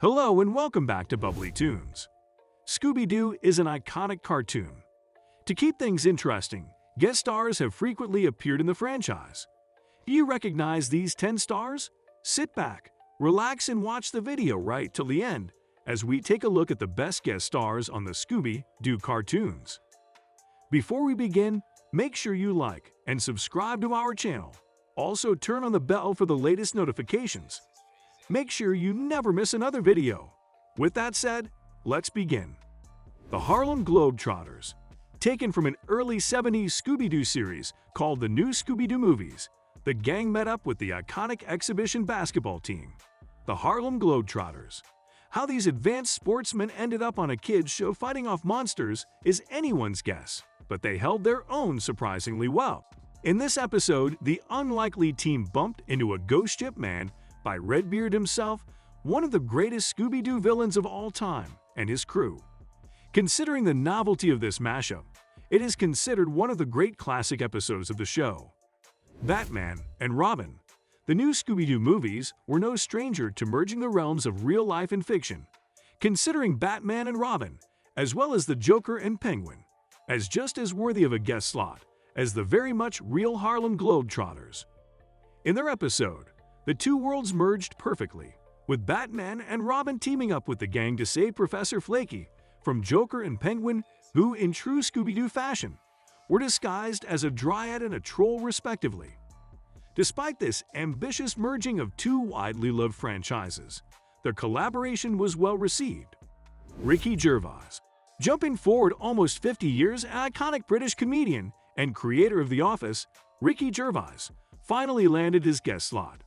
Hello and welcome back to Bubbly Toons. Scooby-Doo is an iconic cartoon. To keep things interesting, guest stars have frequently appeared in the franchise. Do you recognize these 10 stars? Sit back, relax and watch the video right till the end as we take a look at the best guest stars on the Scooby-Doo cartoons. Before we begin, make sure you like and subscribe to our channel. Also turn on the bell for the latest notifications. Make sure you never miss another video. With that said, let's begin. The Harlem Globetrotters. Taken from an early 70s Scooby-Doo series called The New Scooby-Doo Movies, the gang met up with the iconic exhibition basketball team, the Harlem Globetrotters. How these advanced sportsmen ended up on a kids' show fighting off monsters is anyone's guess, but they held their own surprisingly well. In this episode, the unlikely team bumped into a ghost ship man by Redbeard himself, one of the greatest Scooby-Doo villains of all time, and his crew. Considering the novelty of this mashup, it is considered one of the great classic episodes of the show. Batman and Robin. The new Scooby-Doo movies were no stranger to merging the realms of real life and fiction, considering Batman and Robin, as well as the Joker and Penguin, as just as worthy of a guest slot as the very much real Harlem Globetrotters. In their episode, the two worlds merged perfectly, with Batman and Robin teaming up with the gang to save Professor Flaky from Joker and Penguin, who, in true Scooby-Doo fashion, were disguised as a dryad and a troll respectively. Despite this ambitious merging of two widely loved franchises, their collaboration was well received. Ricky Gervais. Jumping forward almost 50 years, an iconic British comedian and creator of The Office, Ricky Gervais, finally landed his guest slot.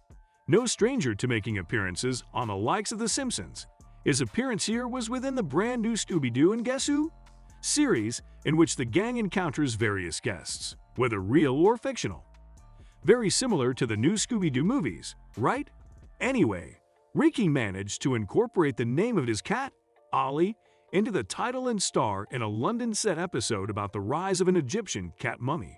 No stranger to making appearances on the likes of The Simpsons, his appearance here was within the brand new Scooby-Doo and Guess Who? Series, in which the gang encounters various guests, whether real or fictional. Very similar to the new Scooby-Doo movies, right? Anyway, Ricky managed to incorporate the name of his cat, Ollie, into the title and star in a London-set episode about the rise of an Egyptian cat mummy.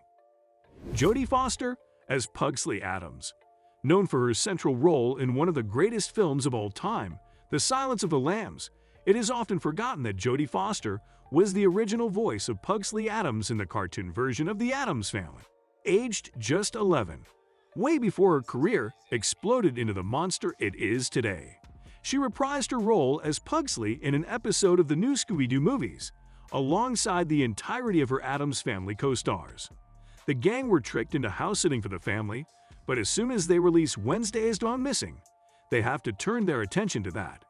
Jodie Foster as Pugsley Addams. Known for her central role in one of the greatest films of all time, The Silence of the Lambs, it is often forgotten that Jodie Foster was the original voice of Pugsley Addams in the cartoon version of The Addams Family. Aged just 11, way before her career exploded into the monster it is today. She reprised her role as Pugsley in an episode of the new Scooby-Doo movies, alongside the entirety of her Addams Family co-stars. The gang were tricked into house-sitting for the family, but as soon as they release Wednesday has Gone Missing, they have to turn their attention to that.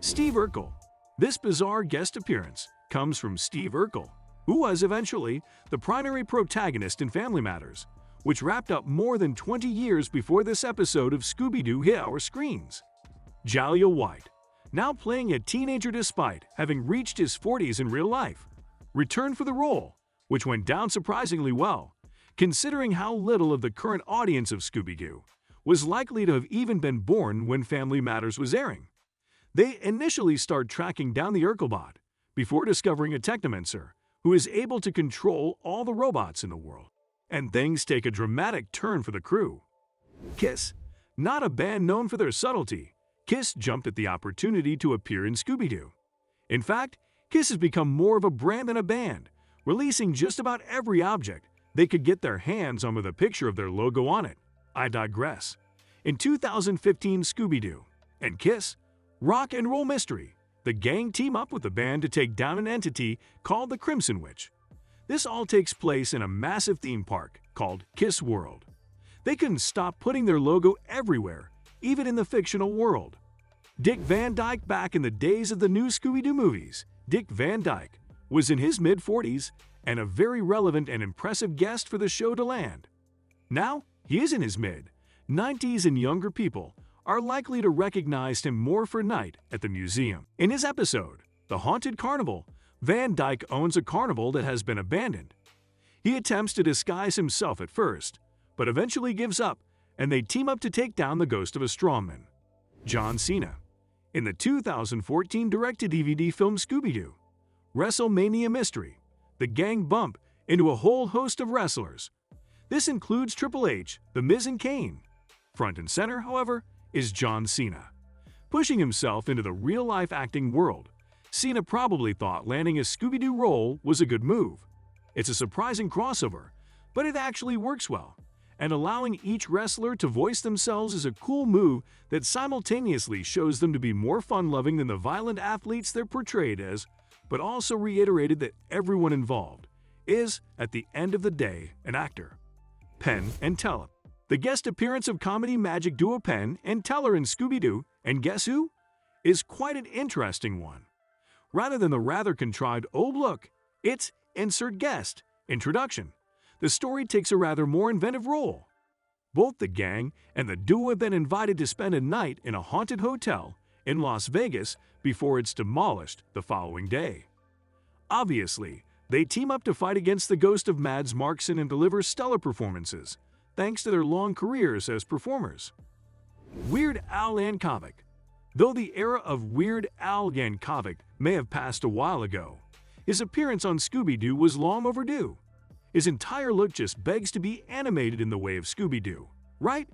Steve Urkel. This bizarre guest appearance comes from Steve Urkel, who was eventually the primary protagonist in Family Matters, which wrapped up more than 20 years before this episode of Scooby-Doo hit our screens. Jaleel White, now playing a teenager despite having reached his 40s in real life, returned for the role, which went down surprisingly well, considering how little of the current audience of Scooby-Doo was likely to have even been born when Family Matters was airing. They initially start tracking down the Urkelbot before discovering a Technomancer who is able to control all the robots in the world. And things take a dramatic turn for the crew. Kiss. Not a band known for their subtlety, Kiss jumped at the opportunity to appear in Scooby-Doo. In fact, Kiss has become more of a brand than a band, releasing just about every object they could get their hands on with a picture of their logo on it. I digress. In 2015, Scooby-Doo and Kiss, Rock and Roll Mystery, the gang team up with the band to take down an entity called the Crimson Witch. This all takes place in a massive theme park called Kiss World. They couldn't stop putting their logo everywhere, even in the fictional world. Dick Van Dyke. Back in the days of the new Scooby-Doo movies, Dick Van Dyke was in his mid-40s and a very relevant and impressive guest for the show to land. Now, he is in his mid-90s and younger people are likely to recognize him more for a night at the museum. In his episode, The Haunted Carnival, Van Dyke owns a carnival that has been abandoned. He attempts to disguise himself at first, but eventually gives up, and they team up to take down the ghost of a strawman. John Cena. In the 2014 direct-to-DVD film Scooby-Doo, WrestleMania Mystery, the gang bump into a whole host of wrestlers. This includes Triple H, The Miz and Kane. Front and center, however, is John Cena. pushing himself into the real-life acting world. Cena probably thought landing a Scooby-Doo role was a good move. It's a surprising crossover, but it actually works well. And allowing each wrestler to voice themselves is a cool move that simultaneously shows them to be more fun-loving than the violent athletes they're portrayed as, but also reiterated that everyone involved is, at the end of the day, an actor. Penn and Teller. The guest appearance of comedy magic duo Penn and Teller in Scooby-Doo, and Guess Who? Is quite an interesting one. Rather than the rather contrived "oh look, it's insert guest" introduction, the story takes a rather more inventive role. Both the gang and the duo have been invited to spend a night in a haunted hotel in Las Vegas before it's demolished the following day. Obviously, they team up to fight against the ghost of Mads Markson and deliver stellar performances, thanks to their long careers as performers. Weird Al Yankovic. Though the era of Weird Al Yankovic may have passed a while ago, his appearance on Scooby-Doo was long overdue. His entire look just begs to be animated in the way of Scooby-Doo, right?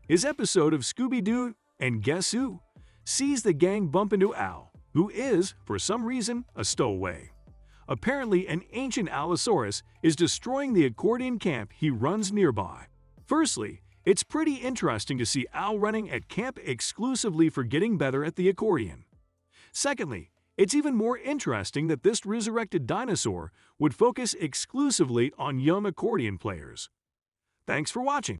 His episode of Scooby-Doo and Guess Who? Sees the gang bump into Al, who is, for some reason, a stowaway. Apparently, an ancient Allosaurus is destroying the accordion camp he runs nearby. Firstly, it's pretty interesting to see Al running at camp exclusively for getting better at the accordion. Secondly, it's even more interesting that this resurrected dinosaur would focus exclusively on young accordion players. Thanks for watching.